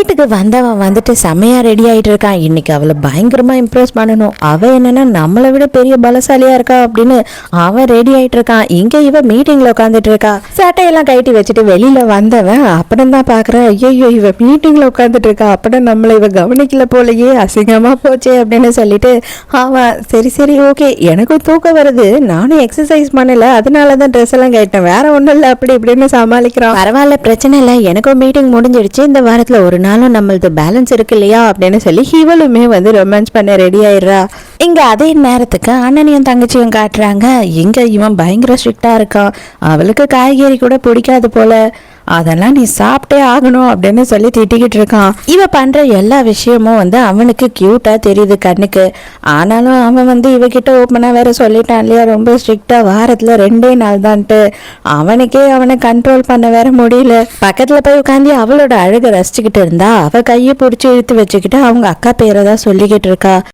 வீட்டுக்கு வந்தவன் வந்துட்டு செம்மையா ரெடி ஆயிட்டு இருக்கான். இன்னைக்கு அவளை பயங்கரமா இம்ப்ரெஸ் பண்ணணும். அவ என்னன்னா நம்மளை விட பெரிய பலசாலியா இருக்கா அப்படின்னு அவன் ரெடி ஆயிட்டு இருக்கான். இங்க இவ மீட்டிங்ல உட்காந்துட்டு இருக்கா. சட்டையெல்லாம் கட்டி வச்சுட்டு வெளியில வந்தவன் அப்புறம் தான் பாக்குறேன், ஐயோ இவ மீட்டிங்ல உட்காந்துட்டு இருக்கா, அப்புறம் நம்மளை இவ கவனிக்கல போலயே, அசிங்கமா போச்சே அப்படின்னு சொல்லிட்டு அவன் சரி சரி ஓகே எனக்கும் தூக்கம் வருது, நானும் எக்ஸசைஸ் பண்ணல, அதனாலதான் ட்ரெஸ் எல்லாம் கேட்டேன், வேற ஒண்ணும் இல்ல அப்படி இப்படின்னு சமாளிக்கிறான். பரவாயில்ல பிரச்சனை இல்லை, எனக்கும் மீட்டிங் முடிஞ்சிடுச்சு, இந்த வாரத்துல ஒரு நாளும் நம்மளது பேலன்ஸ் இருக்கு இல்லையா அப்படின்னு சொல்லி இவளுமே வந்து ரொமான்ஸ் பண்ண ரெடி ஆயிடுறா. இங்க அதே நேரத்துக்கு அண்ணனையும் தங்கச்சியும் காட்டுறாங்க. இங்க இவன் பயங்கர ஸ்ட்ரிக்டா இருக்கான். அவளுக்கு காய்கறி கூட பிடிக்காது போல, அதெல்லாம் நீ சாப்பிட்டே ஆகணும் அப்படின்னு சொல்லி திட்டிக்கிட்டு இருக்கான். இவ பண்ற எல்லா விஷயமும் வந்து அவனுக்கு கியூட்டா தெரியுது கண்ணுக்கு. ஆனாலும் அவன் வந்து இவகிட்ட ஓப்பனா வேற சொல்லிட்டான் இல்லையா, ரொம்ப ஸ்ட்ரிக்டா வாரத்துல 2 நாள் தான்ட்டு. அவனுக்கே அவனை கண்ட்ரோல் பண்ண வேற முடியல. பக்கத்துல போய் உட்காந்து அவளோட அழகை ரசிச்சுக்கிட்டு இருந்தா அவ கையை பிடிச்சி இழுத்து வச்சுக்கிட்டு அவங்க அக்கா பேரை தான் சொல்லிக்கிட்டு இருக்கா.